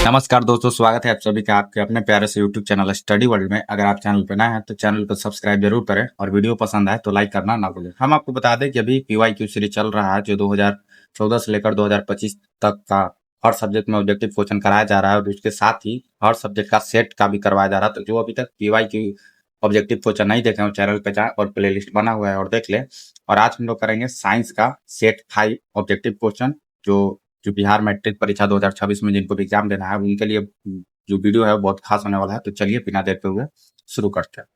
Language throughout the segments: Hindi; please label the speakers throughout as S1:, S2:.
S1: नमस्कार दोस्तों, स्वागत है आप सभी का आपके अपने प्यारे से यूट्यूब चैनल स्टडी वर्ल्ड में। अगर आप चैनल पर नए हैं तो चैनल को सब्सक्राइब जरूर करें और वीडियो पसंद आए तो लाइक करना ना भूलें। हम आपको बता दें कि अभी पीवाईक्यू सीरीज चल रहा है जो 2014 से लेकर 2025 तक का हर सब्जेक्ट में ऑब्जेक्टिव क्वेश्चन कराया जा रहा है और उसके साथ ही हर सब्जेक्ट का सेट का भी करवाया जा रहा है। तो जो अभी तक पीवाईक्यू ऑब्जेक्टिव क्वेश्चन नहीं देखे हो चैनल पे जाए और प्ले लिस्ट बना हुआ है और देख ले। और आज हम लोग करेंगे साइंस का सेट 5 ऑब्जेक्टिव क्वेश्चन जो जो बिहार मैट्रिक परीक्षा 2026 में जिनको भी एग्जाम देना है उनके लिए जो वीडियो है वो बहुत खास होने वाला है। तो चलिए बिना देर के हुए शुरू करते हैं।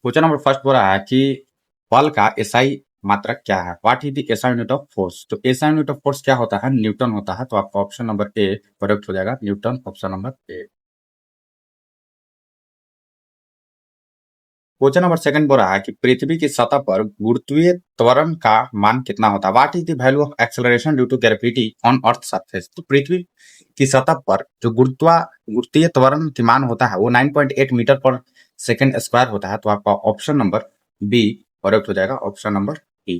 S1: क्वेश्चन नंबर फर्स्ट बोल रहा है कि बल का एसआई मात्रक क्या है। What is the SI unit of force. तो एसआई यूनिट ऑफ फोर्स क्या होता है? न्यूटन होता है। तो आपका ऑप्शन नंबर ए करेक्ट हो जाएगा, newton option number A. Question number second बोल रहा है कि पृथ्वी की सतह पर गुरुत्वीय त्वरण का मान कितना होता है। What is the value of acceleration due to gravity on earth surface. तो पृथ्वी की सतह पर जो गुरुत्वीय त्वरण की मान होता है वो 9.8 मीटर पर सेकंड स्क्वायर होता है। तो आपका ऑप्शन नंबर बी करेक्ट हो जाएगा, option number B.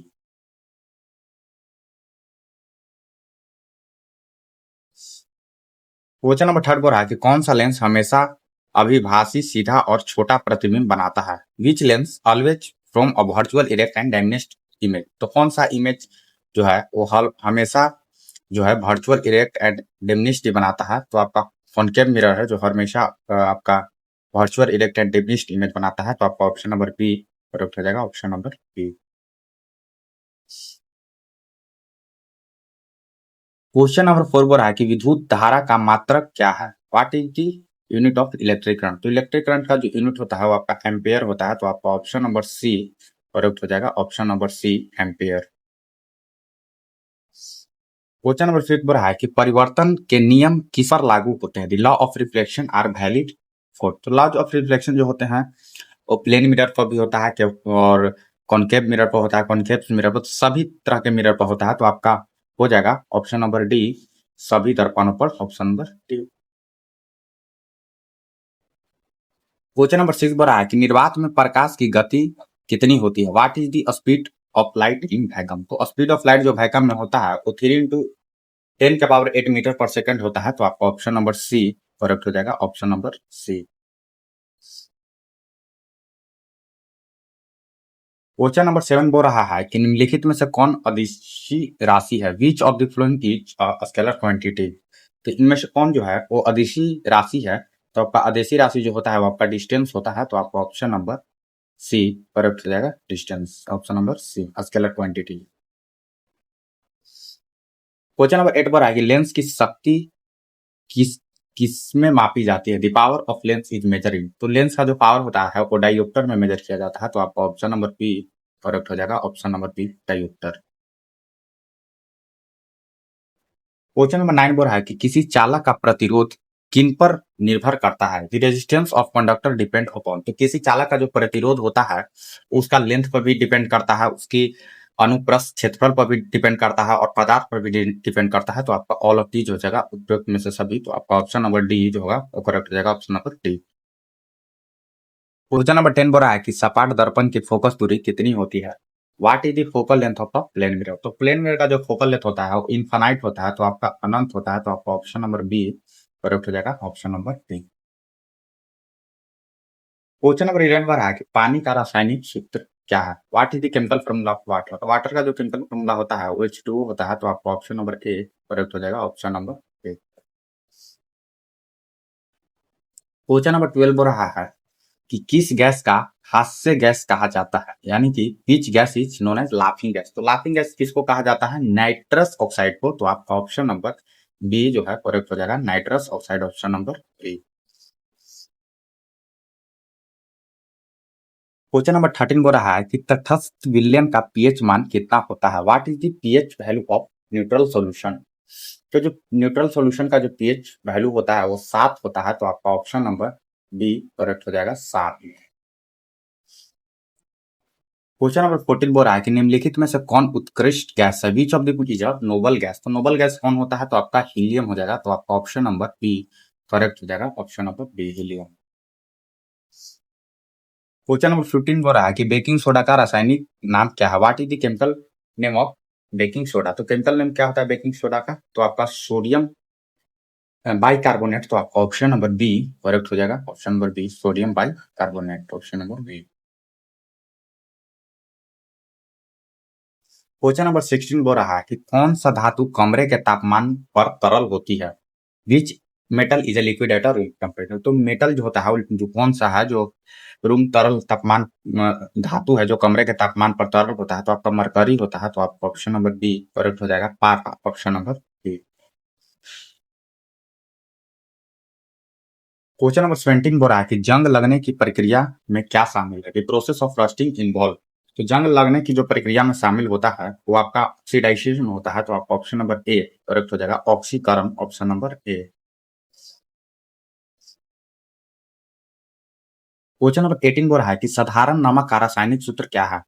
S1: Question number third बोल रहा है कि कौन सा लेंस हमेशा अभिभाषी सीधा और छोटा प्रतिबिंब बनाता है। Which lens always from a virtual erect and dynamic image. तो कौन सा इमेज जो है वो हमेशा जो है वर्चुअल इरेक्ट एंड डायनेमिक बनाता है। तो आपका कॉनकेव मिरर है जो हमेशा आपका virtual erect and dynamic image बनाता है। तो आपका ऑप्शन नंबर बी करेक्ट हो जाएगा, option number B. Question number 4 बोल रहा है कि विद्युत धारा का मात्रक क्या है। What is the unit of electric current. तो इलेक्ट्रिक करंट का जो यूनिट होता है वो आपका एम्पेयर होता है। तो आपका ऑप्शन नंबर सी करेक्ट हो जाएगा, option number C ampere. Question number 6 बोल रहा है कि परिवर्तन के नियम किस पर लागू होते हैं। The law of reflection are valid for. तो लॉ ऑफ रिफ्लेक्शन जो होते हैं वो प्लेन मिरर पर भी होता है और कॉनकेव मिरर पर होता है, कॉनकेव मिरर पर, तो सभी तरह के मिरर पर होता है। तो आपका हो जाएगा ऑप्शन नंबर डी सभी दर्पणों पर, option number D. Question number 6 बोल रहा है कि निर्वात में प्रकाश की गति कितनी होती है। What is the speed of light in vacuum. तो स्पीड ऑफ लाइट जो वैक्यूम में होता है वो 3 इंटू 10 के पावर 8 मीटर पर सेकंड होता है। तो आपका ऑप्शन नंबर सी करेक्ट हो जाएगा, option number C. Question number 7 बोल रहा है कि निम्नलिखित में से कौन अदिशी राशि है। Which of the following is scalar quantity. तो इनमें से कौन जो है वो अदिशी राशि है। तो आपका अदिशी राशि जो होता है वो आपका डिस्टेंस होता है। तो आपका ऑप्शन नंबर सी करेक्ट हो जाएगा, distance, option number C scalar quantity. Question number 8 पर आएगी लेंस की शक्ति किस किस में मापी जाती है। The power of lens is measuring. तो लेंस का जो पावर होता है वो डायोप्टर में मेजर किया जाता है। तो आपका ऑप्शन नंबर बी करेक्ट हो जाएगा, option number B dioptre. Question number 9 बोल रहा है कि किसी चालक का प्रतिरोध किन पर निर्भर करता है। The resistance of conductor depend upon. तो किसी चालक का जो प्रतिरोध होता है उसका लेंथ पर भी डिपेंड करता है, उसकी अनुप्रस्थ क्षेत्रफल पर भी डिपेंड करता है और पदार्थ पर भी डिपेंड करता है। तो आपका ऑल ऑफ दीज हो जाएगा उपयुक्त में से सभी। तो आपका ऑप्शन नंबर डी जो होगा वो करेक्ट हो जाएगा, option number D. Question number 10 बोल रहा है कि सपाट दर्पण की फोकस दूरी कितनी होती है। What is the focal length of a plane mirror. तो प्लेन मिरर का जो फोकल लेंथ होता है वो इनफाइनाइट होता है। तो आपका अनंत होता है। तो आपका ऑप्शन नंबर बी करेक्ट हो जाएगा, option number B. Question number 11 बोल रहा है कि पानी का रासायनिक सूत्र क्या है। What is the chemical formula of water. तो वाटर का जो केमिकल फॉर्मूला होता है वो H2O होता है। तो आपका ऑप्शन नंबर ए करेक्ट हो जाएगा, option number A. Question number 12 बोल रहा है कि किस गैस का हास्य गैस कहा जाता है, यानी कि which gas is known as laughing gas. तो लाफिंग गैस किसको कहा जाता है? नाइट्रस ऑक्साइड को। तो आपका ऑप्शन नंबर बी जो है करेक्ट हो जाएगा, nitrous oxide, option number B. Question number 13 बोल रहा है कि तटस्थ विलयन का पीएच मान कितना होता है। What is the pH value of neutral solution. तो जो न्यूट्रल सॉल्यूशन का जो पीएच वैल्यू होता है वो 7 होता है। तो आपका ऑप्शन नंबर बी करेक्ट हो जाएगा, 7। क्वेश्चन नंबर 14 बोल रहा है कि निम्नलिखित में से कौन उत्कृष्ट गैस है। Which of the is a noble gas. तो नोबल गैस कौन होता है? तो आपका हीलियम हो जाएगा। तो आपका ऑप्शन नंबर बी करेक्ट हो जाएगा, option number B helium. Question number 15 बोल रहा है कि बेकिंग सोडा का रासायनिक नाम क्या है। What is the chemical name of baking soda, तो केमिकल नेम क्या होता है बेकिंग सोडा का? तो आपका सोडियम बाइकार्बोनेट, तो आपका ऑप्शन नंबर बी करेक्ट हो जाएगा। Option number B sodium bicarbonate, option number B. Question number 16 बोल रहा है कि कौन सा धातु कमरे के तापमान पर तरल होती है? Which metal is a liquid at room temperature. तो मेटल जो होता है वो जो कौन सा है जो रूम तरल तापमान धातु है जो कमरे के तापमान पर तरल होता है? तो आपका मरकरी होता है, तो आपका ऑप्शन नंबर बी करेक्ट हो जाएगा। पारा, option number B. Question number 17 बोल रहा है कि जंग लगने की प्रक्रिया में क्या शामिल है? Process of rusting involve. तो जंग लगने की जो प्रक्रिया में शामिल होता है वो आपका ऑक्सीडाइजेशन होता है, तो आपका ऑप्शन नंबर ए करेक्ट हो जाएगा। ऑक्सीकरण, option number A. Question number 18 बोल रहा है कि साधारण नमक का रासायनिक सूत्र क्या है?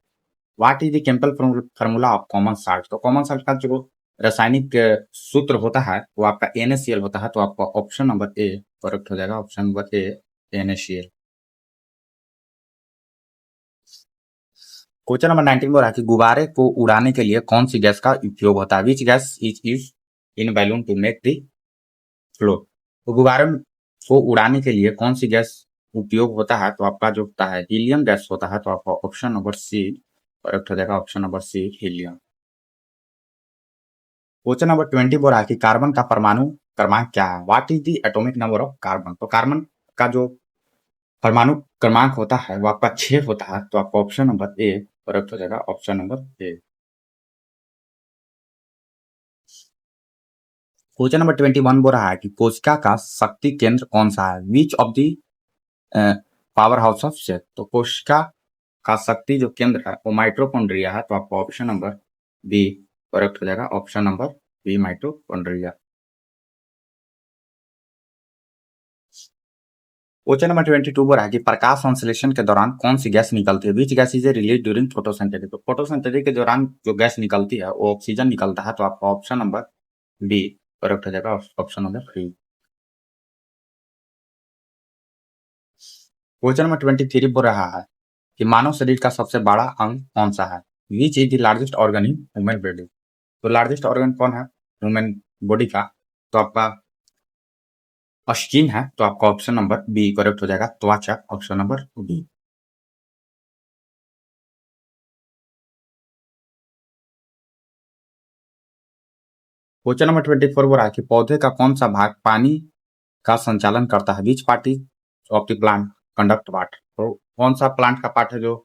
S1: What is the chemical formula of common salt. तो कॉमन साल्ट का जो रासायनिक सूत्र होता है वो आपका NaCl होता है, तो आपका ऑप्शन नंबर ए करेक्ट हो जाएगा। ऑप्शन नंबर ए NaCl। क्वेश्चन नंबर 19 बोल रहा है कि गुब्बारे को उड़ाने के लिए कौन सी गैस का उपयोग होता है? Which gas is use in balloon to make the flow. तो गुब्बारे को उड़ाने के लिए कौन सी गैस उपयोग होता है? तो आपका जो होता है हीलियम गैस होता है, तो आपका ऑप्शन नंबर सी करेक्ट हो जाएगा। Option number C helium. Question number 20 बोल रहा है कि कार्बन का परमाणु क्रमांक क्या है? What is the atomic number of carbon. तो कार्बन का जो परमाणु क्रमांक होता है वो आपका 6 होता है, तो आपका ऑप्शन नंबर ए करेक्ट हो जाएगा। Option number A. Question number 21 बोल रहा है कि कोशिका का शक्ति केंद्र कौन सा है? Which of the power house of cell. तो कोशिका का शक्ति जो केंद्र है वो माइटोकॉन्ड्रिया है, तो आपका ऑप्शन नंबर बी करेक्ट हो जाएगा। Option number B mitochondria. Question number 22 बोल रहा है कि प्रकाश संश्लेषण के दौरान कौन सी गैस निकलती है? Which gas is release during photosynthesis. तो फोटोसिंथेसिस के दौरान जो गैस निकलती है वो ऑक्सीजन निकलता है, तो आपका ऑप्शन नंबर बी करेक्ट हो जाएगा। Option number B. Question number 23 बोल रहा है कि मानव शरीर का सबसे बड़ा अंग कौन सा है? Which is the largest organ in human body. तो लार्जेस्ट ऑर्गन कौन है ह्यूमन बॉडी का? तो आपका स्किन है, तो आपका ऑप्शन नंबर बी करेक्ट हो जाएगा। त्वचा, option number B. Question number 24 बोल रहा है कि पौधे का कौन सा भाग पानी का संचालन करता है? Which part is of the plant conduct water. तो कौन सा प्लांट का पार्ट है जो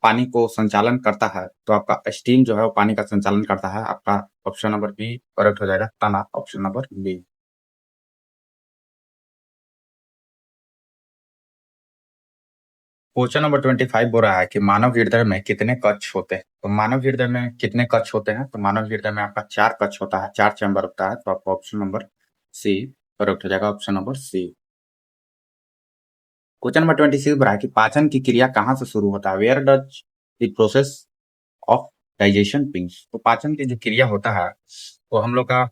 S1: पानी को संचालन करता है? तो आपका स्टीम जो है वो पानी का संचालन करता है, आपका ऑप्शन नंबर बी करेक्ट हो जाएगा। तना, option number B. Question number 25 बोल रहा है कि मानव हृदय में कितने कक्ष होते हैं? तो मानव हृदय में कितने कक्ष होते हैं? तो मानव हृदय में आपका 4 कक्ष होता है, 4 चैम्बर होता है, तो आपका ऑप्शन नंबर सी करेक्ट हो जाएगा। Option number C. Question number 26 बोल रहा है कि पाचन की क्रिया कहाँ से शुरू होता है? Where does the process of digestion begins. तो पाचन की जो क्रिया होता है वो हम लोग का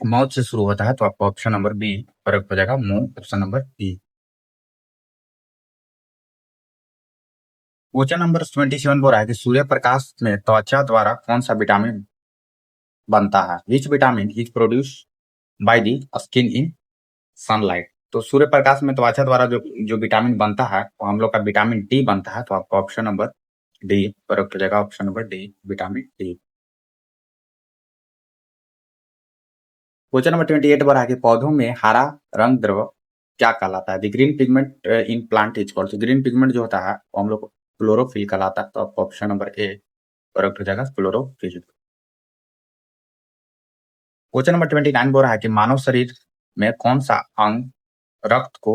S1: माउथ से शुरू होता है, तो आपका ऑप्शन नंबर बी करेक्ट हो जाएगा। मुंह, option number B. Question number 27 बोल रहा है कि सूर्य प्रकाश में त्वचा द्वारा कौन सा विटामिन बनता है? Which vitamin is produce by the skin in sunlight. तो सूर्य प्रकाश में त्वचा द्वारा जो जो विटामिन बनता है वो हम लोग का विटामिन डी बनता है, तो आपका ऑप्शन नंबर डी करेक्ट हो जाएगा। Option number D vitamin D. Question number 28 बोल रहा है कि पौधों में हरा रंग द्रव क्या कहलाता है? The green pigment in plant is called. Green pigment जो होता है वो हम लोग क्लोरोफिल कहलाता है, तो आपका ऑप्शन नंबर ए करेक्ट हो जाएगा क्लोरोफिल। क्वेश्चन नंबर 29 बोल रहा है कि मानव शरीर में कौन सा अंग रक्त को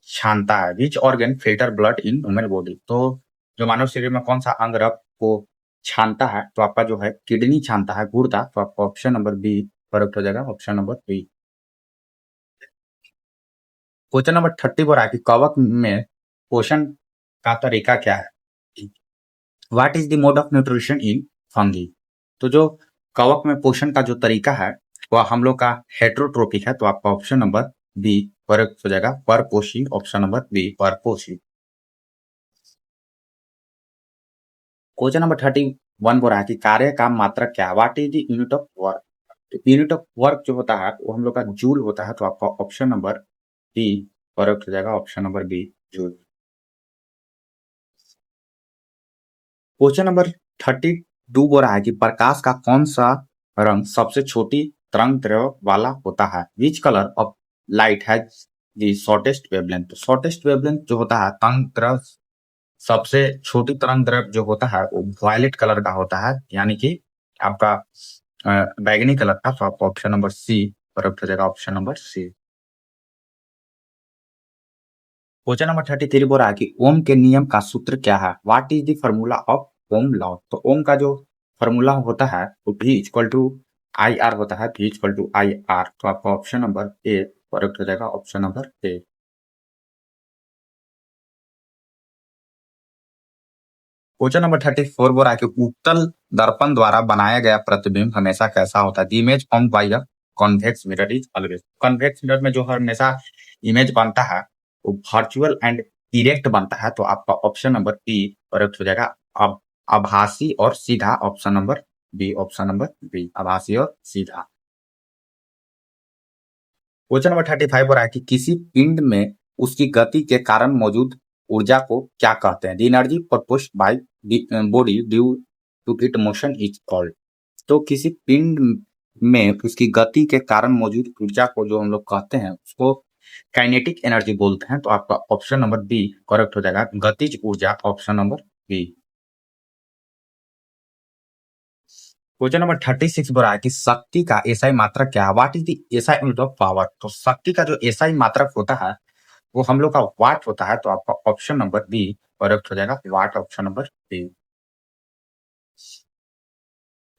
S1: छानता है? Which organ filter blood in human body. तो जो मानव शरीर में कौन सा अंग रक्त को छानता है? तो आपका जो है किडनी छानता है, गुर्दा, तो आपका ऑप्शन नंबर बी करेक्ट हो जाएगा। Option number B. Question number 30 बोल रहा है कि कवक में पोषण का तरीका क्या है? What is the mode of nutrition in fungi. तो जो कवक में पोषण का जो तरीका है वह हम लोग का हेट्रोट्रोपिक है, तो आपका ऑप्शन नंबर बी करेक्ट हो जाएगा। परपोषी, ऑप्शन नंबर बी परपोषी। क्वेश्चन नंबर 31 बोल रहा है कि कार्य का मात्रक क्या है, what is the unit of work. तो यूनिट ऑफ वर्क जो होता है वो हम लोग का जूल होता है, तो आपका ऑप्शन नंबर बी करेक्ट हो जाएगा, option number B joule. Question number 32 बोल रहा है कि प्रकाश का कौन सा रंग सबसे छोटी तरंग दैर्ध्य वाला होता है, which colour of light has the shortest wavelength. तो शॉर्टेस्ट वेवलेंथ जो होता है तरंग दैर्ध्य, सबसे छोटी तरंग दैर्ध्य जो होता है वो वायलेट कलर का होता है, यानी कि आपका बैगनी कलर का। तो आपका ऑप्शन नंबर सी करेक्ट हो जाएगा, option number C. Question number 33 बोल रहा है कि ओम के नियम का सूत्र क्या है, what is the formula of Ohm law. तो ओम का जो फॉर्मूला होता है वो V equal to I R होता है, V equal to I R. तो आपका ऑप्शन नंबर ए करेक्ट हो जाएगा, option number A. Question number 34 बोल रहा है कि उत्तल दर्पण द्वारा बनाया गया प्रतिबिंब हमेशा कैसा होता है, the image formed by a convex mirror is always. Convex mirror में जो हमेशा इमेज बनता है वो वर्चुअल एंड डायरेक्ट बनता है। तो आपका ऑप्शन नंबर बी करेक्ट हो जाएगा, अब आभासी और सीधा, option number B, option number B आभासी और सीधा। क्वेश्चन नंबर 35 हो रहा है कि किसी पिंड में उसकी गति के कारण मौजूद ऊर्जा को क्या कहते हैं, the energy produced by body due to it motion is called. तो किसी पिंड में उसकी गति के कारण मौजूद ऊर्जा को जो हम लोग कहते हैं उसको काइनेटिक एनर्जी बोलते हैं। तो आपका ऑप्शन नंबर बी करेक्ट हो जाएगा, गतिज ऊर्जा, option number B. Question number 36 बोल रहा है कि शक्ति का एसआई मात्रक क्या है, what is the SI unit of power. तो शक्ति का जो एसआई मात्रक होता है वो हम लोग का वाट होता है। तो आपका ऑप्शन नंबर बी करेक्ट हो जाएगा, what, option number B.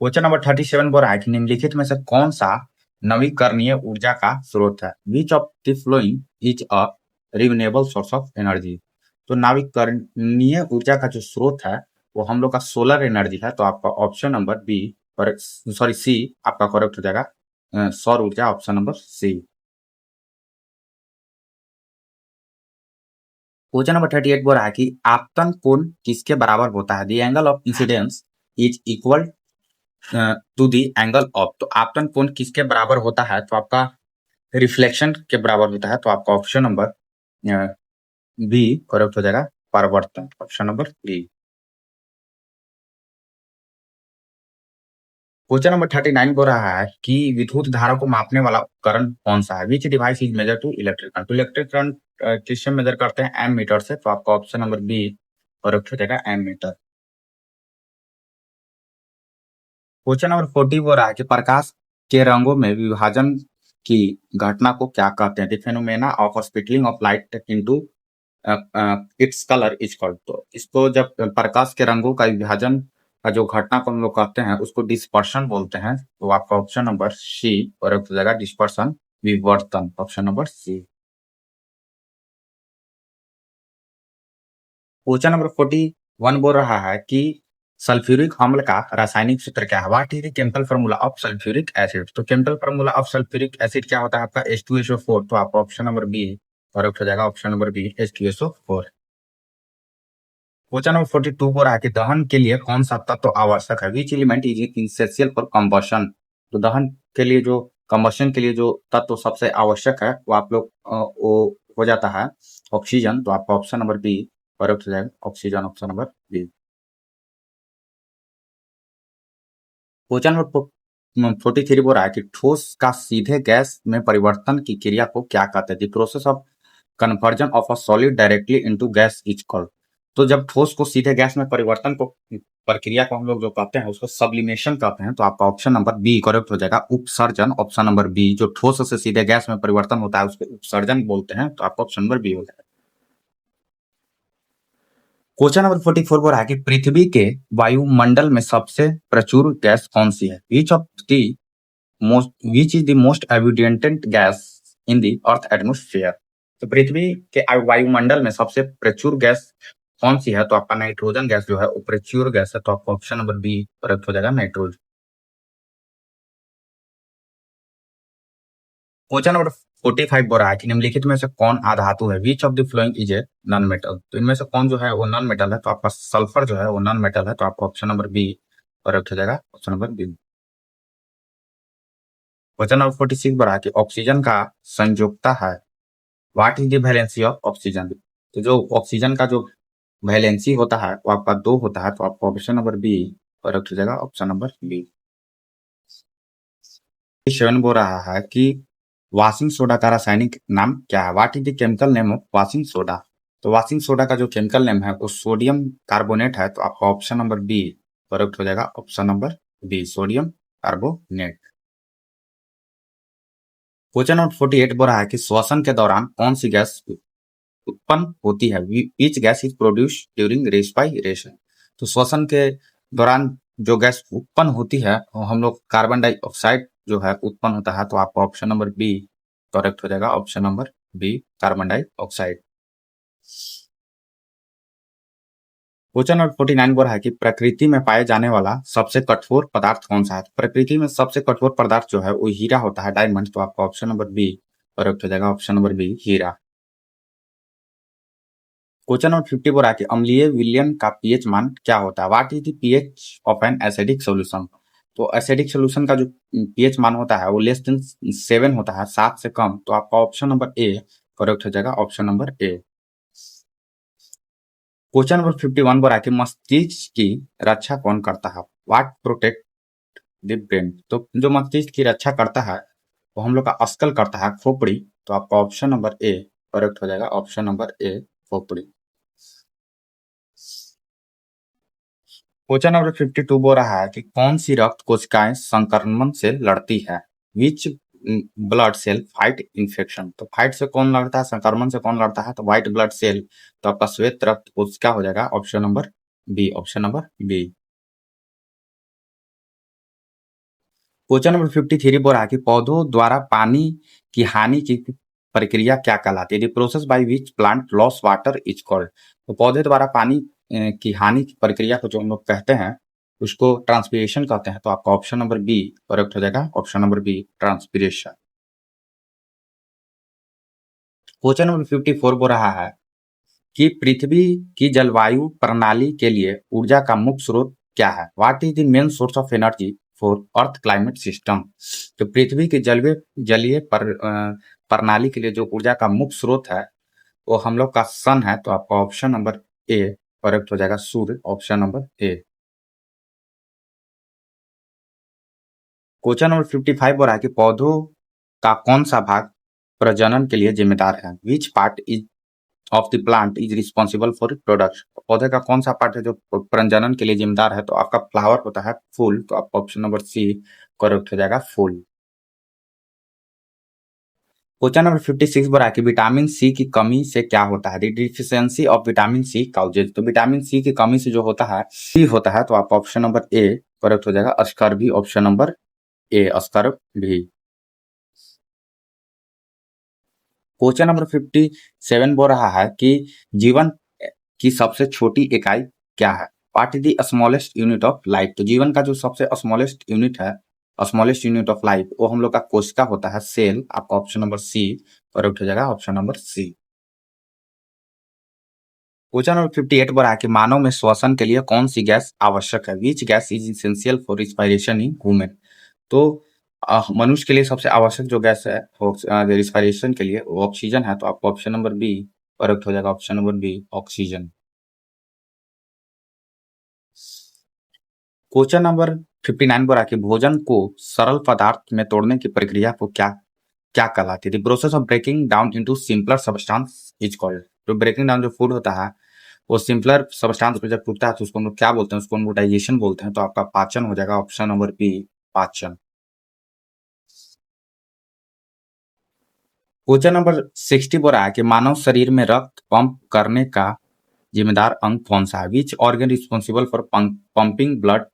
S1: Question number 37 बोल रहा है कि निम्नलिखित में से कौन सा नवीकरणीय ऊर्जा का स्रोत है, which of the following is a renewable source of energy. तो नवीकरणीय ऊर्जा का जो स्रोत है वो हम लोग का सोलर एनर्जी है। तो आपका option number B sorry C आपका करेक्ट हो जाएगा, सौर ऊर्जा, option number C. Question number 38 बोल रहा है कि आपतन कोण किसके बराबर होता है, the angle of incidence is equal to the angle of. तो आपतन कोण किसके बराबर होता है, तो आपका रिफ्लेक्शन के बराबर होता है। तो आपका ऑप्शन नंबर बी करेक्ट हो जाएगा, परावर्तन, option number B. Question number 39 बोल रहा है कि विद्युत धारा को मापने वाला उपकरण कौन सा है, which device is measure to electric current. तो इलेक्ट्रिक करंट किससे मेजर करते हैं, एम मीटर से। तो आपका ऑप्शन नंबर बी करेक्ट हो जाएगा, एम मीटर। क्वेश्चन नंबर 40 बोल रहा है कि प्रकाश के रंगों में विभाजन की घटना को क्या कहते हैं, the phenomena of splitting of light into its colour is called. तो इसको जब प्रकाश के रंगों का विभाजन का जो घटना को हम लोग कहते हैं उसको डिस्पर्शन बोलते हैं। तो आपका ऑप्शन नंबर सी करेक्ट हो जाएगा, डिस्पर्शन, विवर्तन, option number C. Question number 41 बोल रहा है कि सल्फ्यूरिक अम्ल का रासायनिक सूत्र क्या है, what is the chemical formula of sulphuric acid. तो chemical formula of sulphuric acid क्या होता है आपका, H2SO4। तो आपका ऑप्शन नंबर बी करेक्ट हो जाएगा, option number B H2SO4। Question number 42 बोल रहा है कि दहन के लिए कौन सा तत्व आवश्यक है, which element is essential for combustion. तो दहन के लिए जो कंबशन के लिए जो तत्व सबसे आवश्यक है वो आप लोग वो हो जाता है ऑक्सीजन। तो आपका ऑप्शन नंबर बी करेक्ट हो जाएगा, oxygen, option number B. Question number 43 बोल रहा है कि ठोस का सीधे गैस में परिवर्तन की क्रिया को क्या कहते हैं, the process of conversion of a solid directly into gas is called. तो जब ठोस को सीधे गैस में परिवर्तन को प्रक्रिया को हम लोग जो कहते हैं उसको सब्लिमेशन कहते हैं। तो आपका ऑप्शन नंबर बी करेक्ट हो जाएगा, उपसर्जन, ऑप्शन नंबर बी। जो ठोस से सीधे गैस में परिवर्तन होता है उसको उपसर्जन बोलते हैं। तो आपका ऑप्शन नंबर बी हो जाएगा। क्वेश्चन नंबर 44 बोल रहा है कि पृथ्वी के वायुमंडल में सबसे प्रचुर गैस कौन सी है, which of the which is the most evident gas in the earth atmosphere. तो पृथ्वी के वायुमंडल में सबसे प्रचुर गैस कौन सी है, तो आपका नाइट्रोजन गैस जो है वो प्रचुर गैस है। तो आपका ऑप्शन नंबर बी करेक्ट हो जाएगा, नाइट्रोजन। क्वेश्चन नंबर 45 बोल रहा है कि निम्नलिखित में से कौन अधातु है, which of the following is a non metal. तो इनमें से कौन जो है वो नॉन मेटल है, तो आपका सल्फर जो है वो नॉन मेटल है, तो आपका ऑप्शन नंबर बी करेक्ट हो जाएगा, option number B. Question number 46 बोल रहा है कि ऑक्सीजन का संयोजकता है, what is the valency of oxygen. तो जो ऑक्सीजन का जो वैलेंसी होता है वो आपका 2 होता है, तो आपका ऑप्शन नंबर बी करेक्ट हो जाएगा, ऑप्शन नंबर बी। 7 बोल रहा है कि वॉशिंग सोडा का रासायनिक नाम क्या है, what is the chemical name of washing soda. तो वॉशिंग सोडा का जो केमिकल नेम है वो सोडियम कार्बोनेट है, तो आपका ऑप्शन नंबर बी करेक्ट हो जाएगा, option number B sodium carbonate. Question number 48 बोल रहा है कि श्वसन के दौरान कौन सी गैस उत्पन्न होती है, which gas is produce during respiration. तो श्वसन के दौरान जो गैस उत्पन्न होती है वो हम लोग कार्बन डाइऑक्साइड जो है उत्पन्न होता है, तो आपका ऑप्शन नंबर बी करेक्ट हो जाएगा, option number B carbon dioxide. Question number 49 बोल रहा है कि प्रकृति में पाए जाने वाला सबसे कठोर पदार्थ कौन सा है। प्रकृति में सबसे कठोर पदार्थ जो है वो हीरा होता है, डायमंड, तो आपका ऑप्शन नंबर बी करेक्ट हो जाएगा, ऑप्शन नंबर बी हीरा। क्वेश्चन नंबर 50 बोल रहा है कि अम्लीय विलयन का पीएच मान क्या होता है, what is the pH of an acidic solution. तो एसिडिक सॉल्यूशन का जो पीएच मान होता है वो लेस देन 7 होता है, 7 से कम, तो आपका ऑप्शन नंबर ए करेक्ट हो जाएगा, option number A. Question number 51 बोल रहा है कि मस्तिष्क की रक्षा कौन करता है, व्हाट प्रोटेक्ट द ब्रेन। तो जो मस्तिष्क की रक्षा करता है वो हम लोग का अस्कल करता है, खोपड़ी, तो आपका ऑप्शन नंबर ए करेक्ट हो जाएगा, ऑप्शन नंबर ए खोपड़ी। क्वेश्चन नंबर 52 बोल रहा है कि कौन सी रक्त कोशिकाएं संक्रमण से लड़ती है, which blood cell fight infection. तो फाइट से कौन लड़ता है, संक्रमण से कौन लड़ता है, तो व्हाइट ब्लड सेल, तो आपका श्वेत रक्त कोशिका हो जाएगा, option number B, option number B. Question number 53 बोल रहा है कि पौधों द्वारा पानी की हानि की प्रक्रिया क्या कहलाती है, the process by which plant loss water is called. तो पौधे द्वारा पानी की हानि की प्रक्रिया को जो हम लोग कहते हैं उसको ट्रांसपीरेशन कहते हैं, तो आपका ऑप्शन नंबर बी करेक्ट हो जाएगा, option number B transpiration. Question number 54 बोल रहा है कि पृथ्वी की जलवायु प्रणाली के लिए ऊर्जा का मुख्य स्रोत क्या है, what is the main source of energy for earth climate system. तो पृथ्वी के जलीय प्रणाली के लिए जो ऊर्जा का मुख्य स्रोत है वो हम लोग का सन है, तो आपका ऑप्शन नंबर ए करेक्ट हो जाएगा, सूर्य, option number A. Question number 55 बोल रहा है कि पौधों का कौन सा भाग प्रजनन के लिए जिम्मेदार है, which part is of the plant is responsible for production. पौधे का कौन सा पार्ट है जो प्रजनन के लिए जिम्मेदार है, तो आपका फ्लावर होता है, फूल, तो आपका ऑप्शन नंबर सी करेक्ट हो जाएगा, फूल। क्वेश्चन नंबर 56 बोल रहा है कि विटामिन सी की कमी से क्या होता है, the deficiency of vitamin C causes. तो विटामिन सी की कमी से जो होता है सी होता है, तो आपका ऑप्शन नंबर ए करेक्ट हो जाएगा, स्कर्वी, ऑप्शन नंबर ए स्कर्वी। क्वेश्चन नंबर 57 बोल रहा है कि जीवन की सबसे छोटी इकाई क्या है, what is the smallest unit of life. तो जीवन का जो सबसे स्मॉलेस्ट यूनिट है, स्मॉलेस्ट यूनिट ऑफ लाइफ, वो हम लोग का कोशिका होता है, सेल, आपका ऑप्शन नंबर सी करेक्ट हो जाएगा, option number C. Question number 58 बोल रहा है कि मानव में श्वसन के लिए कौन सी गैस आवश्यक है, which gas is essential for respiration in human. तो मनुष्य के लिए सबसे आवश्यक जो गैस है रिस्पायरेशन के लिए वो ऑक्सीजन है, तो आपको ऑप्शन नंबर बी करेक्ट हो जाएगा, option number B oxygen. Question number 59 बोल रहा है कि भोजन को सरल पदार्थ में तोड़ने की प्रक्रिया को क्या क्या कहलाती है, the process of breaking down into simpler substance is called. तो ब्रेकिंग डाउन जो फूड होता है वो सिंपलर सब्सटेंस में जब टूटता है तो उसको हम लोग क्या बोलते हैं, उसको हम लोग डाइजेशन बोलते हैं, तो आपका पाचन हो जाएगा, ऑप्शन नंबर बी पाचन। क्वेश्चन नंबर 60 बोल रहा है कि मानव शरीर में रक्त पंप करने का जिम्मेदार अंग कौन सा है, which organ responsible for pumping blood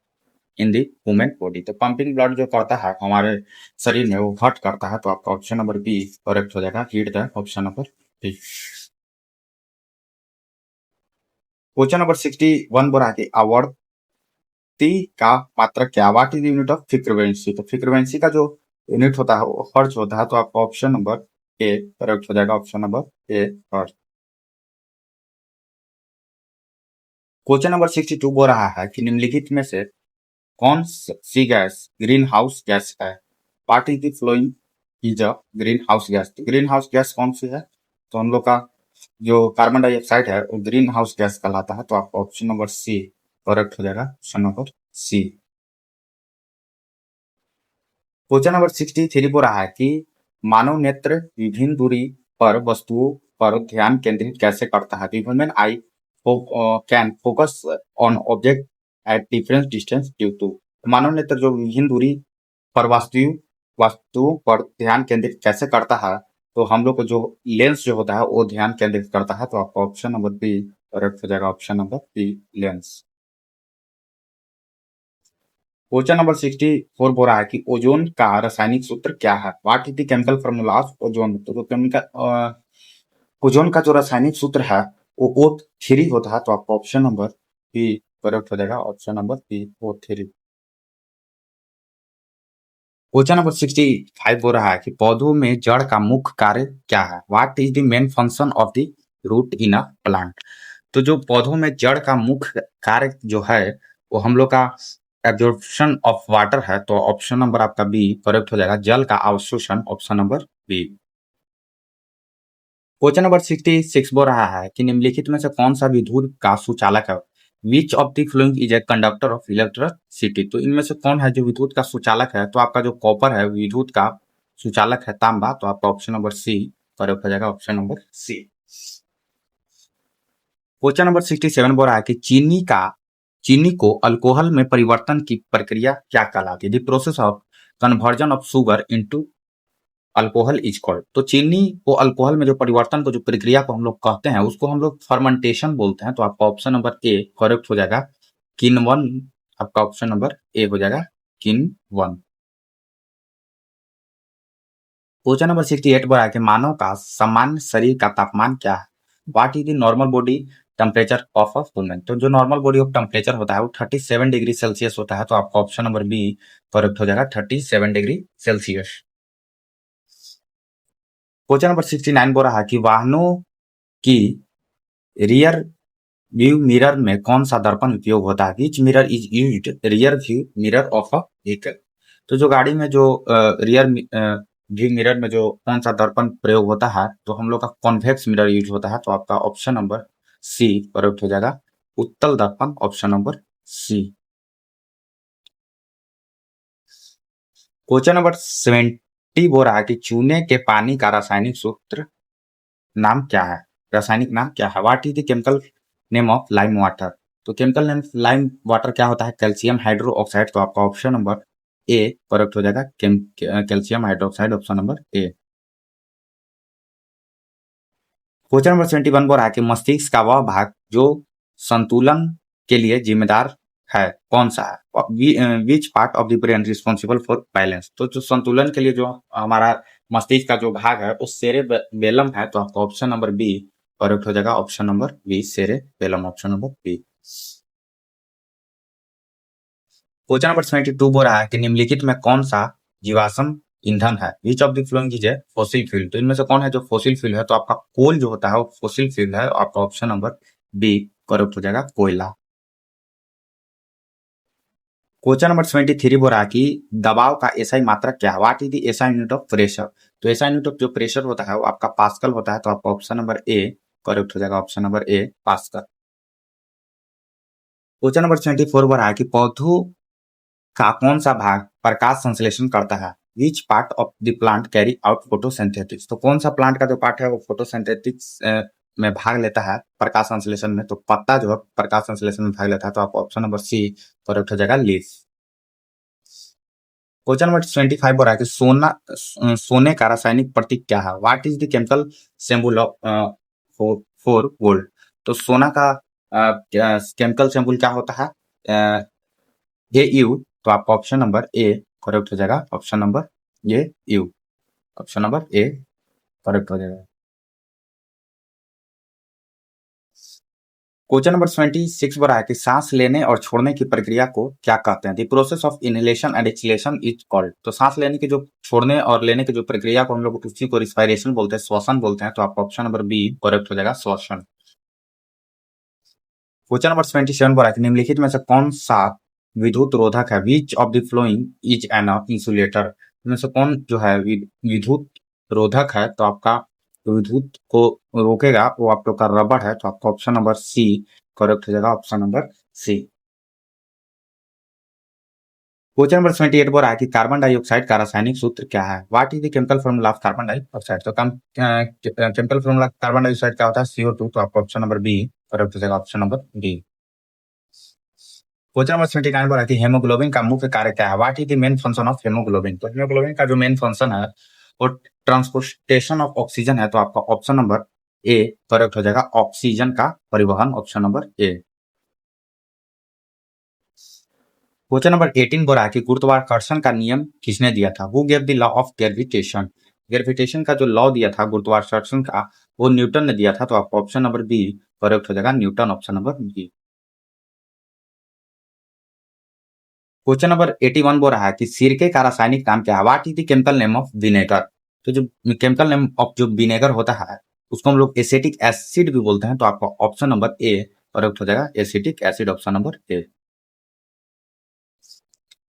S1: in the human body. तो पंपिंग ब्लड जो करता है हमारे शरीर में वो हार्ट करता है, तो आपका ऑप्शन नंबर बी करेक्ट हो जाएगा, heat the option number B. Question number 61 बोल रहा है कि आवर्ती का मात्रक क्या, what is unit of frequency. तो फ्रीक्वेंसी का जो यूनिट होता है वो हर्ट्ज होता है, तो आपका ऑप्शन नंबर ए करेक्ट हो जाएगा ऑप्शन नंबर ए अर्थ। क्वेश्चन नंबर 62 बोल रहा है कि निम्नलिखित में से कौन सी गैस ग्रीन हाउस गैस है? What is the following is a green house gas? Green house gas कौन सी है? तो हम लोग का जो कार्बन डाइऑक्साइड है वो ग्रीन हाउस गैस कहलाता है। तो आपका ऑप्शन नंबर सी करेक्ट हो जाएगा, option number C. Question number 63 बोल रहा है कि मानव नेत्र विभिन्न दूरी पर वस्तुओं पर ध्यान केंद्रित कैसे करता है? Human eye can focus on object at different distance due to. मानव नेत्र जो विभिन्न दूरी पर वस्तुओं पर ध्यान केंद्रित कैसे करता है? तो हम लोग को जो लेंस जो होता है वो ध्यान केंद्रित करता है। तो आपका ऑप्शन नंबर बी करेक्ट हो जाएगा, option number B lens. Question number 64 बोल रहा है कि ओजोन का रासायनिक सूत्र क्या है? What is the chemical formula of ozone? तो केमिकल ओजोन का जो रासायनिक सूत्र है वो O3 होता है। तो आपका ऑप्शन नंबर बी करेक्ट हो जाएगा, option number B O3। Question number 65 बोल रहा है कि पौधों में जड़ का मुख्य कार्य क्या है? What is the main function of the root in a plant? तो जो पौधों में जड़ का मुख्य कार्य जो है वो हम लोग का एब्जॉर्प्शन ऑफ वाटर है। तो ऑप्शन नंबर आपका बी करेक्ट हो जाएगा, जल का अवशोषण, option number B. Question number 66 बोल रहा है कि निम्नलिखित में से कौन सा विद्युत का सुचालक है? Which of the following is a conductor of electricity? तो इनमें से कौन है जो विद्युत का सुचालक है? तो आपका जो कॉपर है विद्युत का सुचालक है तांबा। तो आपका ऑप्शन नंबर सी करेक्ट हो जाएगा, option number C. Question number 67 बोल रहा है कि चीनी को अल्कोहल में परिवर्तन की प्रक्रिया क्या कहलाती है? The process of conversion of sugar into alcohol is called. तो चीनी को अल्कोहल में जो परिवर्तन को जो प्रक्रिया को हम लोग कहते हैं उसको हम लोग फर्मेंटेशन बोलते हैं। तो आपका ऑप्शन नंबर ए करेक्ट हो जाएगा, किण्वन। आपका ऑप्शन नंबर ए हो जाएगा किण्वन। क्वेश्चन नंबर 68 बोला है कि मानव का सामान्य शरीर का तापमान क्या है? What is the normal body temperature of a human? तो जो नॉर्मल बॉडी ऑफ टेम्परेचर होता है वो 37 डिग्री सेल्सियस होता है। तो आपका ऑप्शन नंबर बी करेक्ट हो जाएगा, 37 डिग्री सेल्सियस। क्वेश्चन नंबर 69 बोल रहा है कि वाहनों की रियर व्यू मिरर में कौन सा दर्पण उपयोग होता है? विच mirror is used rear view mirror of a vehicle? तो जो गाड़ी में जो रियर व्यू मिरर में जो कौन सा दर्पण प्रयोग होता है तो हम लोग का कॉन्वेक्स मिरर यूज होता है। तो आपका ऑप्शन नंबर सी करेक्ट हो जाएगा, उत्तल दर्पण, option number C. Question number 70 बोल रहा है कि चूने के पानी का रासायनिक सूत्र नाम क्या है? रासायनिक नाम क्या है? What is the chemical name of lime water? तो केमिकल नेम लाइम वाटर क्या होता है? Calcium hydro oxide. तो आपका ऑप्शन नंबर ए करेक्ट हो जाएगा, calcium hydroxide, option number A. Question number 71 बोल रहा है कि मस्तिष्क का वह भाग जो संतुलन के लिए जिम्मेदार है कौन सा है? Which part of the brain responsible for balance? तो जो संतुलन के लिए जो हमारा मस्तिष्क का जो भाग है वो सेरेबेलम है। तो आपका ऑप्शन नंबर बी करेक्ट हो जाएगा, option number B cerebellum, option number B. Question number 72 बोल रहा है कि निम्नलिखित में कौन सा जीवाश्म ईंधन है? Which of the following is a fossil fuel? तो इनमें से कौन है जो फॉसिल फ्यूल है? तो आपका कोल जो होता है वो फॉसिल फ्यूल है। आपका ऑप्शन नंबर बी करेक्ट हो जाएगा, कोयला। क्वेश्चन नंबर 73 बोल रहा है कि दबाव का एसआई मात्रक क्या है? What is the SI unit of pressure? तो एसआई यूनिट ऑफ जो प्रेशर होता है वो आपका पास्कल होता है। तो आपका ऑप्शन नंबर ए करेक्ट हो जाएगा, ऑप्शन नंबर ए पास्कल। क्वेश्चन नंबर 74 बोल रहा है कि पौधों का कौन सा भाग प्रकाश संश्लेषण करता है? Which part of the plant carry out photosynthesis? तो कौन सा प्लांट का जो पार्ट है वो फोटोसिंथेसिस में भाग लेता है प्रकाश संश्लेषण में? तो पत्ता जो है प्रकाश संश्लेषण में भाग लेता है। तो आपको ऑप्शन नंबर सी करेक्ट हो जाएगा, लीफ। क्वेश्चन नंबर 25 बोल रहा है कि सोने का रासायनिक प्रतीक क्या है? What is the chemical symbol of for gold? तो सोना का केमिकल सिंबल क्या होता है? ये यू। तो आपका ऑप्शन नंबर ए करेक्ट हो जाएगा, ऑप्शन नंबर ये you, option number A correct हो जाएगा। क्वेश्चन नंबर 26 बोल रहा है कि सांस लेने और छोड़ने की प्रक्रिया को क्या कहते हैं? The process of inhalation and exhalation is called. तो सांस लेने की जो छोड़ने और लेने की जो प्रक्रिया को हम लोग उसी को रिस्पायरेशन बोलते हैं, श्वसन बोलते हैं। तो आपका ऑप्शन नंबर बी करेक्ट हो जाएगा, श्वसन। क्वेश्चन नंबर 27 बोल रहा है कि निम्नलिखित में से कौन सा विद्युत रोधक है? Which of the following is an insulator. इनमें से कौन जो है विद्युत रोधक है? तो आपका विद्युत को रोकेगा वो आप लोग का रबड़ है। तो आपका ऑप्शन नंबर सी करेक्ट हो जाएगा, option number C. Question number 28 बोल रहा है कि कार्बन डाइऑक्साइड का रासायनिक सूत्र क्या है? What is the chemical formula of carbon dioxide. तो केमिकल फॉर्मूला कार्बन डाइऑक्साइड का होता है CO2। तो आपका ऑप्शन नंबर बी करेक्ट हो जाएगा, option number B. Question number 29 बोला कि हेमोग्लोबिन का मुख्य कार्य क्या है? What is the main function of haemoglobin. तो हेमोग्लोबिन का जो मेन फंक्शन है वो ट्रांसपोर्टेशन ऑफ ऑक्सीजन है। तो आपका ऑप्शन नंबर ए करेक्ट हो जाएगा, ऑक्सीजन का परिवहन, option number A. Question number 18 बोला है कि गुरुत्वाकर्षण का नियम किसने दिया था? Who gave the law of gravitation. Gravitation का जो लॉ दिया था गुरुत्वाकर्षण का, वो न्यूटन ने दिया था। तो आपका ऑप्शन नंबर बी करेक्ट हो जाएगा, newton, option number B. Question number 81 बोल रहा है कि सिरके का रासायनिक नाम क्या है? What is the chemical name of vinegar. तो जो केमिकल नेम ऑफ जो विनेगर होता है उसको हम लोग एसिटिक एसिड भी बोलते हैं। तो आपका ऑप्शन नंबर ए करेक्ट हो जाएगा, acetic acid, option number A.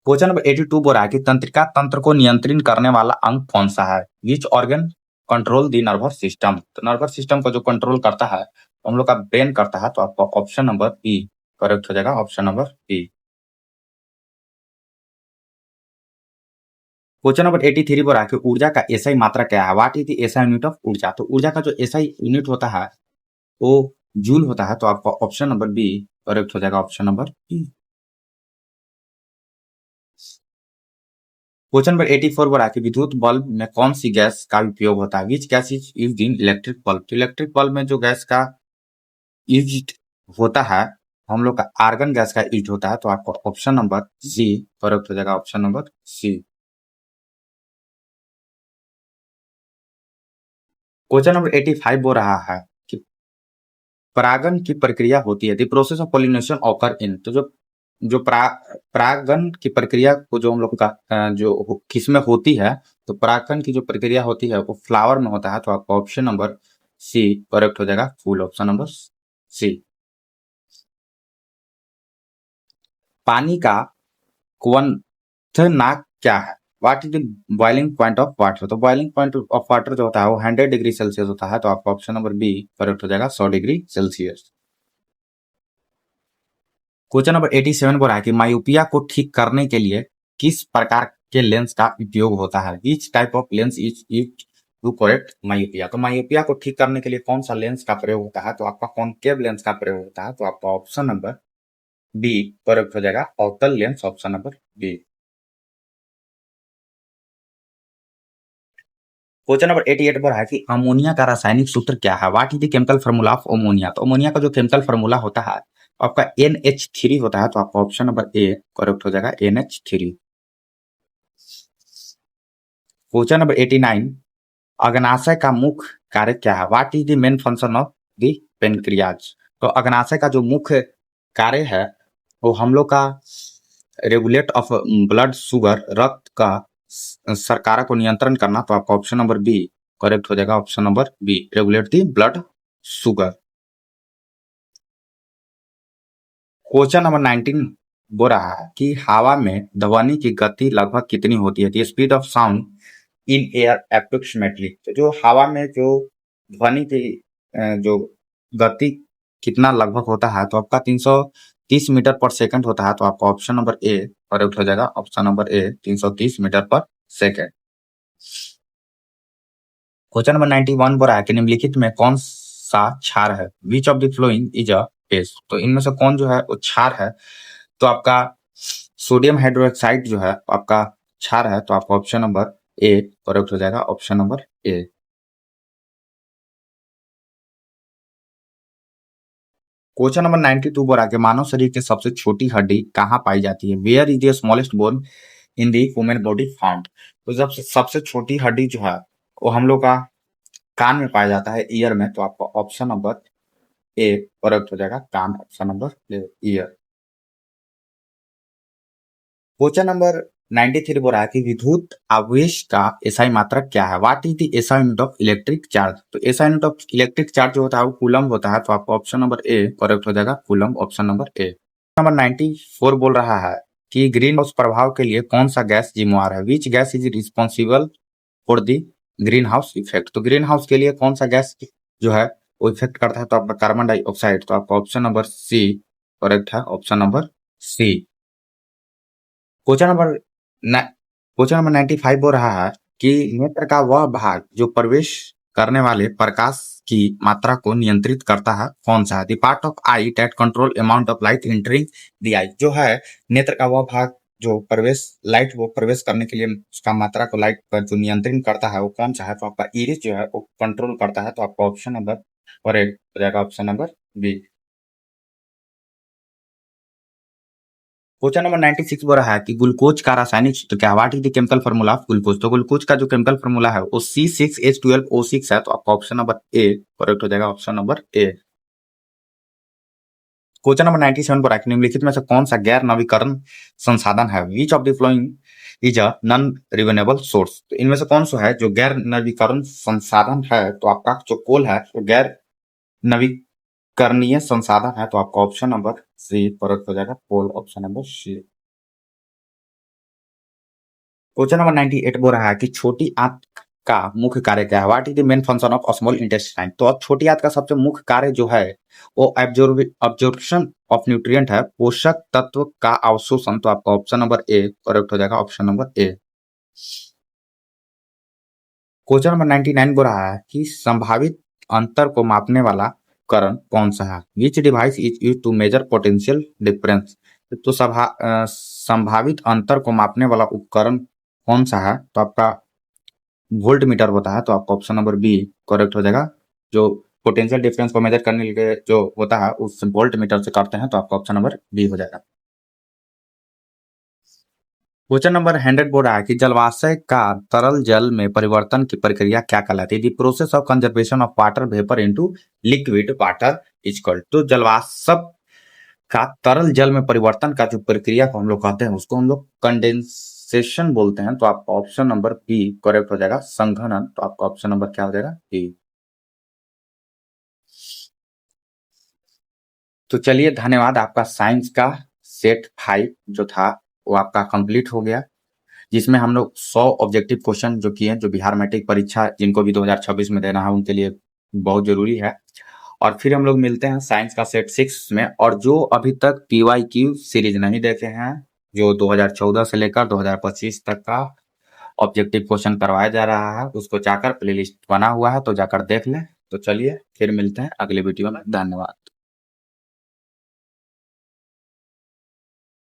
S1: Question number 82 बोल रहा है कि तंत्रिका तंत्र को नियंत्रित करने वाला अंग कौन सा है? Which organ control the nervous system. तो नर्वस सिस्टम को जो कंट्रोल करता है हम लोग का ब्रेन करता है। तो आपका ऑप्शन नंबर बी करेक्ट हो जाएगा, option number B. Question number 83 बोल रहा है कि ऊर्जा का एसआई मात्रा क्या है? What is the SI unit of ऊर्जा। तो ऊर्जा का जो एसआई यूनिट होता है वो जूल होता है। तो आपका ऑप्शन नंबर बी करेक्ट हो जाएगा, option number B. Question number 84 बोल रहा है कि विद्युत बल्ब में कौन सी गैस का उपयोग होता है? Which gas is used in electric bulb. तो इलेक्ट्रिक बल्ब में जो गैस का यूज होता है हम लोग का आर्गन गैस का यूज होता है। तो आपका ऑप्शन नंबर सी करेक्ट हो जाएगा, option number C. Question number 85 बोल रहा है कि परागन की प्रक्रिया होती है। The process of pollination occur in. तो जो जो परागन की प्रक्रिया को जो हम लोग का जो किसमें होती है? तो परागन की जो प्रक्रिया होती है वो फ्लावर में होता है। तो आपका ऑप्शन नंबर सी करेक्ट हो जाएगा, फूल, ऑप्शन नंबर सी। पानी का क्वथनांक क्या है? What is the boiling point of water. तो बॉइलिंग पॉइंट ऑफ वाटर जो होता है वो 100 डिग्री सेल्सियस होता है। तो आपका ऑप्शन नंबर बी करेक्ट हो जाएगा, 100 डिग्री सेल्सियस। क्वेश्चन नंबर 87 बोल रहा है कि मायोपिया को ठीक करने के लिए किस प्रकार के लेंस का उपयोग होता है? Which type of lens is used to correct myopia. तो मायोपिया को ठीक करने के लिए कौन सा लेंस का प्रयोग होता है? तो आपका कॉनकेव लेंस का प्रयोग होता है। तो आपका ऑप्शन नंबर बी करेक्ट हो जाएगा, अवतल lens, option number B. Question number 88 पर है कि अमोनिया का रासायनिक सूत्र क्या है? What is the chemical formula of ammonia. तो अमोनिया का जो केमिकल फार्मूला होता है आपका NH3 होता है। तो आपका ऑप्शन नंबर ए करेक्ट हो जाएगा, NH3। क्वेश्चन नंबर 89 अग्नाशय का मुख्य कार्य क्या है? What is the main function of the pancreas. तो अग्नाशय का जो मुख्य कार्य है वो हम लोग का रेगुलेट ऑफ ब्लड शुगर, रक्त का शर्करा को नियंत्रण करना। तो आपका ऑप्शन नंबर बी करेक्ट हो जाएगा, option number B, regulate the blood sugar. Question number 19 बोल रहा है कि हवा में ध्वनि की गति लगभग कितनी होती है? The speed of sound in air approximately. तो जो हवा में जो ध्वनि की जो गति कितना लगभग होता है? तो आपका 330 मीटर पर सेकंड होता है। तो आपका ऑप्शन नंबर ए करेक्ट हो जाएगा, ऑप्शन नंबर ए, 330 मीटर पर सेकंड। क्वेश्चन नंबर 91 बोल रहा है कि निम्नलिखित में कौन सा क्षार है? Which of the following is a base. तो इनमें से कौन जो है वो क्षार है? तो आपका सोडियम हाइड्रोक्साइड जो है आपका क्षार है। तो आपका ऑप्शन नंबर ए करेक्ट हो जाएगा, option number A. Question number 92 बोल रहा है कि मानव शरीर की सबसे छोटी हड्डी कहाँ पाई जाती है? Where is the smallest bone in the human body found. तो जब सबसे छोटी हड्डी जो है वो हम लोग का कान में पाया जाता है, ईयर में। तो आपका ऑप्शन नंबर ए करेक्ट हो जाएगा काम, option number year. Question number 93 बोल रहा है कि विद्युत आवेश का एसआई मात्रक क्या है? What is the SI unit of electric charge? तो SI unit of electric charge जो होता है वो कूलम होता है, तो आपका ऑप्शन नंबर ए करेक्ट हो जाएगा, कूलम, ऑप्शन नंबर ए। नंबर 94 बोल रहा है कि ग्रीन हाउस प्रभाव के लिए कौन सा गैस जिम्मेवार है? Which gas is responsible for the green house effect? तो ग्रीन हाउस के लिए कौन सा गैस जो है वो इफेक्ट करता है? तो आपका कार्बन डाइऑक्साइड, तो आपका ऑप्शन नंबर सी करेक्ट है, option number C. Question number question number 95 हो रहा है कि नेत्र का वह भाग जो प्रवेश करने वाले प्रकाश की मात्रा को नियंत्रित करता है कौन सा है? The part of eye that control amount of light entering the eye. जो है नेत्र का वह भाग जो प्रवेश करने के लिए उसका मात्रा को लाइट पर जो नियंत्रण करता है वो कौन सा है? तो आपका इरिस जो है वो कंट्रोल करता है, तो आपका ऑप्शन नंबर करेक्ट हो जाएगा, option number B. Question number 96 बोल रहा है कि ग्लूकोज का रासायनिक सूत्र क्या है? What is the chemical formula of glucose? तो ग्लूकोज का जो केमिकल फार्मूला है वो C6H12O6 है, तो आपका ऑप्शन नंबर ए करेक्ट हो जाएगा, option number A. Question number 97 बोल रहा है कि निम्नलिखित में से कौन सा गैर नवीकरण संसाधन है? Which of the following is a non renewable source? तो इनमें से कौन सा है जो गैर नवीकरण संसाधन है? तो आपका जो कोल है वो गैर नवीकरणीय संसाधन है, तो आपका ऑप्शन नंबर सी करेक्ट हो जाएगा, coal, option number C. Question number 98 बोल रहा है कि छोटी आंत का मुख्य कार्य क्या है? What is the main function of small intestine? तो अब छोटी आंत का सबसे मुख्य कार्य जो है वो एब्जॉर्प्शन ऑफ न्यूट्रिएंट है, पोषक तत्व का अवशोषण, तो आपका ऑप्शन नंबर ए करेक्ट हो जाएगा, option number A. Question number 99 बोल रहा है कि संभावित अंतर को मापने वाला उपकरण कौन सा है? Which device is use to measure potential difference? तो संभावित अंतर को मापने वाला उपकरण कौन सा है? तो आपका वोल्ट मीटर होता है, तो आपका ऑप्शन नंबर बी करेक्ट हो जाएगा। जो पोटेंशियल डिफरेंस को मेजर करने के लिए जो होता है उस वोल्ट मीटर से करते हैं, तो आपका ऑप्शन नंबर बी हो जाएगा। क्वेश्चन नंबर 100 बोल रहा है कि जलवाशय का तरल जल में परिवर्तन की प्रक्रिया क्या कहलाती है? The process of conservation of water vapour into liquid water is called. तो जलवाष्प का तरल जल में परिवर्तन का जो प्रक्रिया को हम लोग कहते हैं उसको हम लोग कंडेंसेशन बोलते हैं, तो आपका ऑप्शन नंबर बी करेक्ट हो जाएगा, संघनन, तो आपका ऑप्शन नंबर क्या हो जाएगा, बी। तो चलिए धन्यवाद, आपका साइंस का सेट 5 जो था वो आपका कंप्लीट हो गया, जिसमें हम लोग 100 ऑब्जेक्टिव क्वेश्चन जो किए जो बिहार मैट्रिक परीक्षा जिनको भी 2026 में देना है उनके लिए बहुत जरूरी है। और फिर हम लोग मिलते हैं साइंस का सेट 6 में। और जो अभी तक PYQ सीरीज नहीं देखे हैं, जो 2014 से लेकर 2025 तक का ऑब्जेक्टिव क्वेश्चन करवाया जा रहा है, उसको जाकर प्लेलिस्ट बना हुआ है तो जाकर देख लें। तो चलिए फिर मिलते हैं अगले वीडियो में, धन्यवाद।